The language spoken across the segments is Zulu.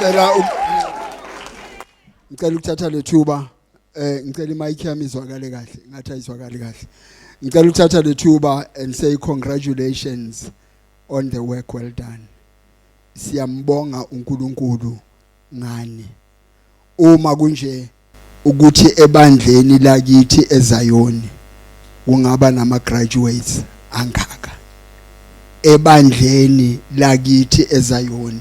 ngicela ukuthatha lethuba ngicela imic yami izwakale kahle ngathi ayizwakali kahle. Ngicela ukuthatha lethuba and say congratulations on the work well done. Siyambonga uNkulunkulu ngani. Uma kunje ukuthi ebandleni lakithi eZayoni kungaba nama graduates angaka. Ebandleni lakithi eZayoni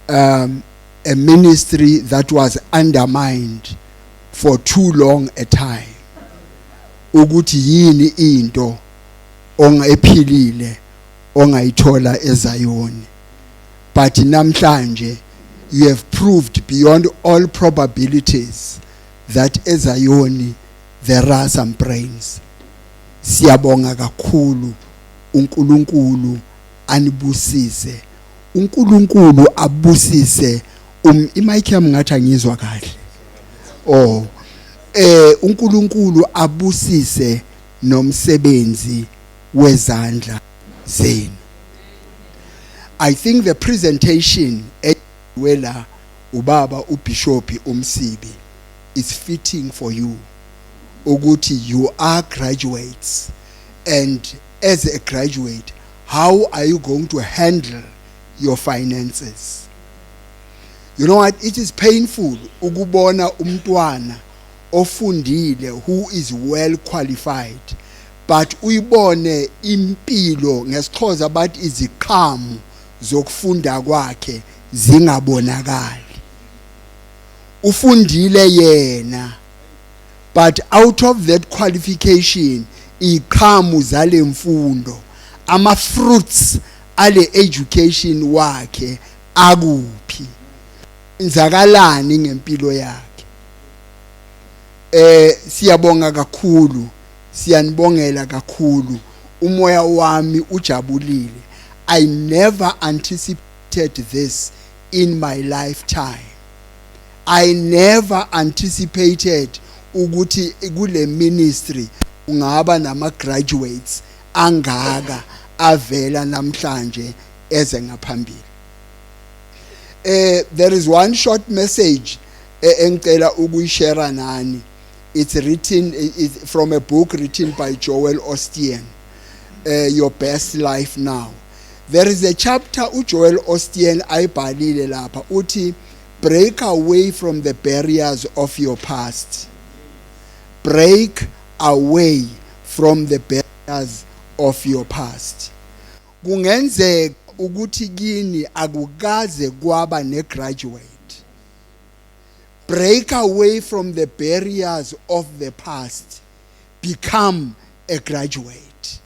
a ministry that was undermined for too long a time. Ukuthi yini into ongayiphilile ongayithola eZayoni. But namhlanje you have proved beyond all probabilities that eZayoni there are some brains. Siyabonga kakhulu uNkulunkulu anibusise. uNkulunkulu abusise imic yami ngathi angizwa kahle. uNkulunkulu abusise nomsebenzi wezandla zenu. I think the presentation wela ubaba uBishop uMsibi is fitting for you. Ukuthi you are graduates, and as a graduate, how are you going to handle your finances? You know what? It is painful ukubona umntwana ofundile who is well qualified, but uyibone impilo ngesixhosa bathi iziqhamu zokufunda kwakhe zingabonakali. Ufundile yena, but out of that qualification iqhamu zale mfundo, ama fruits ale education wakhe akuphi, inzakalani ngempilo yakhe. Siyabonga kakhulu, siyanibongela kakhulu, umoya wami ujabulile. I never anticipated this in my lifetime. I never anticipated ukuthi kule ministry ungaba nama graduates angaka avela namhlanje eze ngaphambili. There is one short message engicela ukuyishare nani. It's written from a book written by Joel Osteen, Your Best Life Now. There is a chapter uJoel Osteen ayibhalile lapha uthi break away from the barriers of your past. Break away from the barriers of your past. Kungenzeka ukuthi kini akukaze kwaba ne graduate. Break away from the barriers of the past. Become a graduate.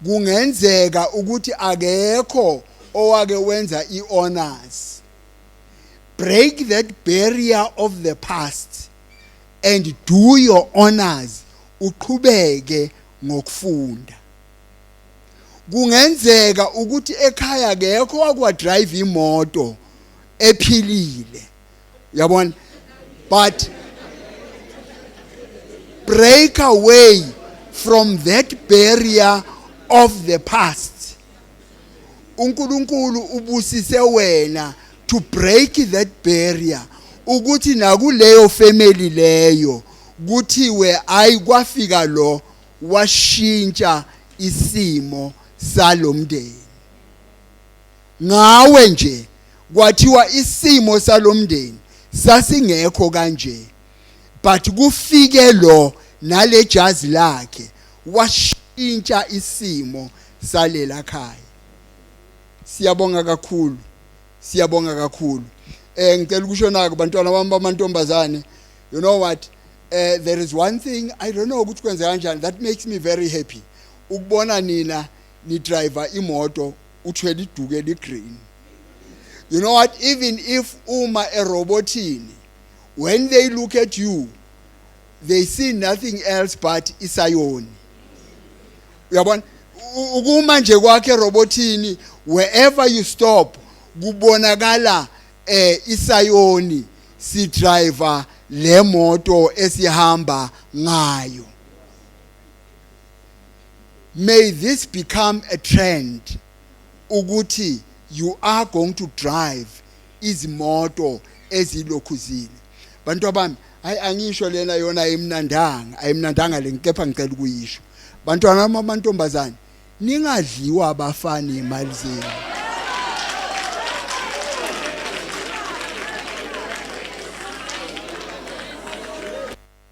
Kungenzeka ukuthi akekho owake wenza i-honors. Break that barrier of the past and do your honors, uqhubeke ngokufunda. Kungenzeka ukuthi ekhaya akekho wakwa drive imoto ephilile. Yabona? But break away from that barrier of the past. uNkulunkulu ubusise wena to break that barrier. Ukuthi nakuleyo family leyo kuthiwe ayikwafika lo washintsha isimo salomndeni. Ngawe nje kwathiwa isimo salomndeni sasingekho kanje, but kufike lo nale jazi lakhe washintsha isimo salela khaya. Siyabonga kakhulu, siyabonga kakhulu. Ngicela ukushona kubantwana bami bamantombazane. You know what? There is one thing I don't know ukuthi kwenza kanjani that makes me very happy. Ukubona nina ni driver imoto uthwele iduke li green. You know what? Even if uma erobotini, when they look at you, they see nothing else but isayoni. Uyabona? Ukuma nje kwakhe robotini, wherever you stop kubonakala isayoni si driver le moto esihamba ngayo. May this become a trend ukuthi you are going to drive izimoto ezilokhuzile. Bantu bami, hayi angisho lena yona ayimnandanga le kepha ngicela ukuyisho. Bantwana amantombazane, ningadliwa abafana imali zenu.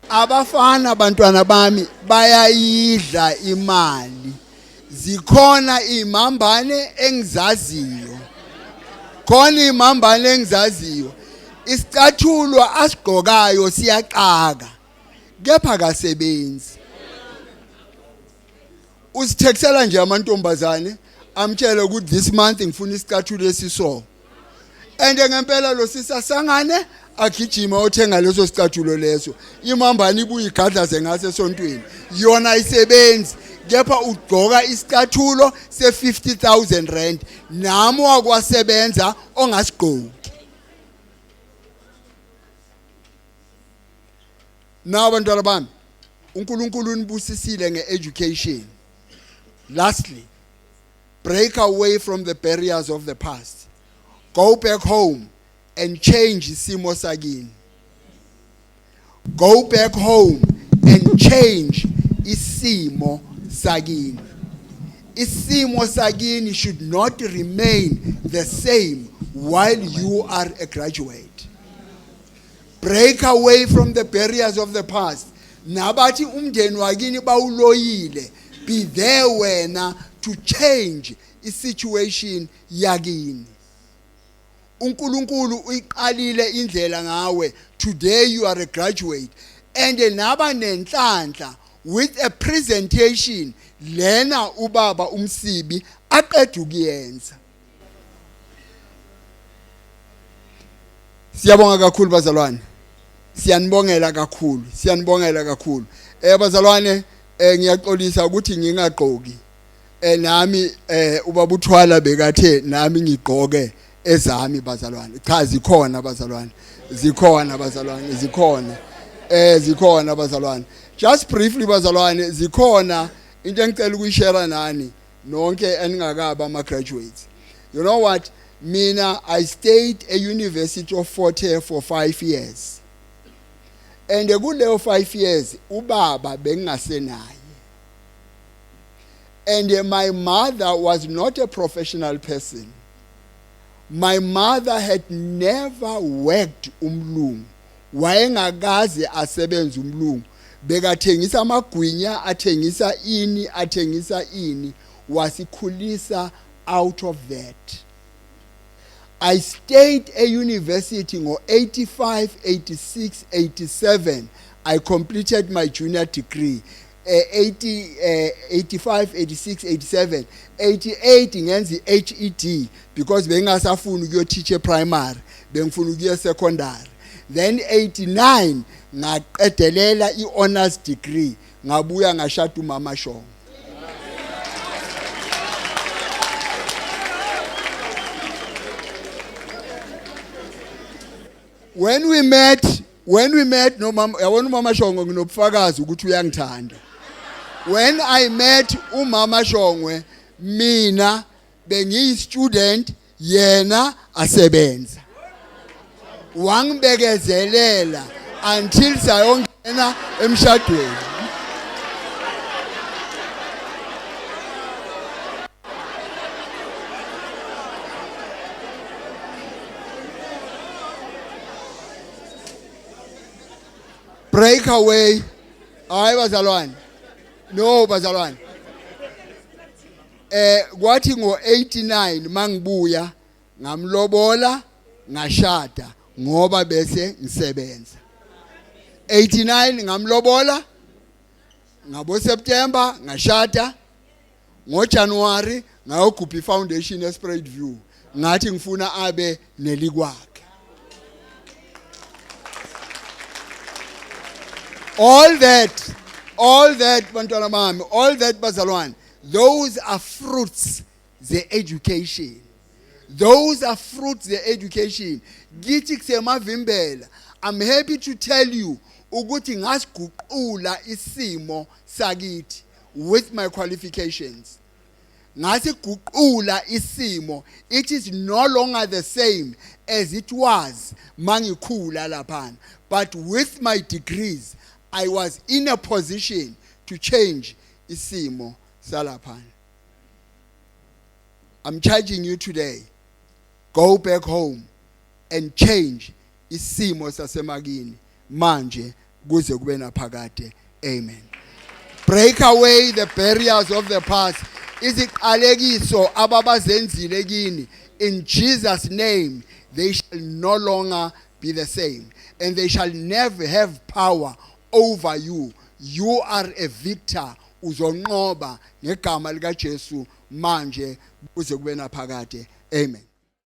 Abafana bantwana bami bayayidla imali. Zikhona imambane engizaziyo. Isicathulo asigqokayo siyaqaka. Kepha kasebenzi. Usithekisela nje amantombazane amtshela ukuthi this month ngifuna isicathulo esiso. Ngempela lo sisasangane agijima othenga leso sicathulo leso. Imambane ibuye igadlaze ngase esontweni. Yona isebenzi. Kepha ugqoka isicathulo se50,000 rand nami wakwasebenza ongasigqoki. Now bantwana bami, uNkulunkulu unibusisile ngeeducation. Lastly, break away from the barriers of the past. Go back home and change isimo sakini. Go back home and change isimo sakini. Isimo sakini should not remain the same while you are a graduate. Break away from the barriers of the past. Nabathi umndeni wakini bawuloyile. Be there wena to change isituation yakini. uNkulunkulu uyiqalile indlela ngawe. Today you are a graduate. And naba nenhlanhla with a presentation lena ubaba umsibi aqeda ukuyenza. Siyabonga kakhulu bazalwane. Siyanibongela kakhulu. Bazalwane ngiyaxolisa ukuthi ngingagqoki. Nami ubaba uthwala bekathe nami ngigqoke ezami bazalwane. Cha zikhona bazalwane. Zikhona bazalwane. Just briefly bazalwane, zikhona into engicela ukuyishare nani nonke eningakaba ama graduates. You know what? Mina I stayed at University of Fort Hare for 5 years. And kuleyo 5 years ubaba bengasenaye. And my mother was not a professional person. My mother had never worked umlungu. Wayengakaze asebenza umlungu. Bekathengisa amagwinya, athengisa ini, wasikhulisa out of that. I stayed at university in 85, 86, 87. I completed my junior degree. 85, 86, 87, 88 ngenzi HED because bengasafuna ukuyoteach primary, bengifuna ukuya secondary. Then 89 ngaqedelela i-honors degree, ngabuya ngashada uMama Shongo. When we met no mama, yabona uMama Shongwe nginobufakazi ukuthi uyangithanda. When I met uMama Shongwe, mina bengiyi student, yena asebenza. Wangibekezelela until sayongena emshadweni. Break away. Hayi bazalwane. No bazalwane. Kwathi ngo89 mangibuya ngamlobola ngashada ngoba bese ngisebenza. 89 ngamlobola ngabo September ngashada. Ngo January ngayogubha foundation eSprite View. Ngathi ngifuna abe nelikwakhe. All that bantwana mami, all that bazalwane, those are fruits the education. Githi kusemavimbela. I'm happy to tell you ukuthi ngasiguqula isimo sakithi with my qualifications. ngasiguqula isimo. It is no longer the same as it was mangikhula lapha, but with my degrees I was in a position to change isimo salapha. I'm charging you today, go back home and change isimo sasemakini manje kuze kube naphakade. Amen. Break away the barriers of the past. Iziqalekiso ababazenzile kini, in Jesus' name they shall no longer be the same, and they shall never have power over you. You are a victor. Uzonqoba ngegama lika Jesu manje kuze kube naphakade. Amen.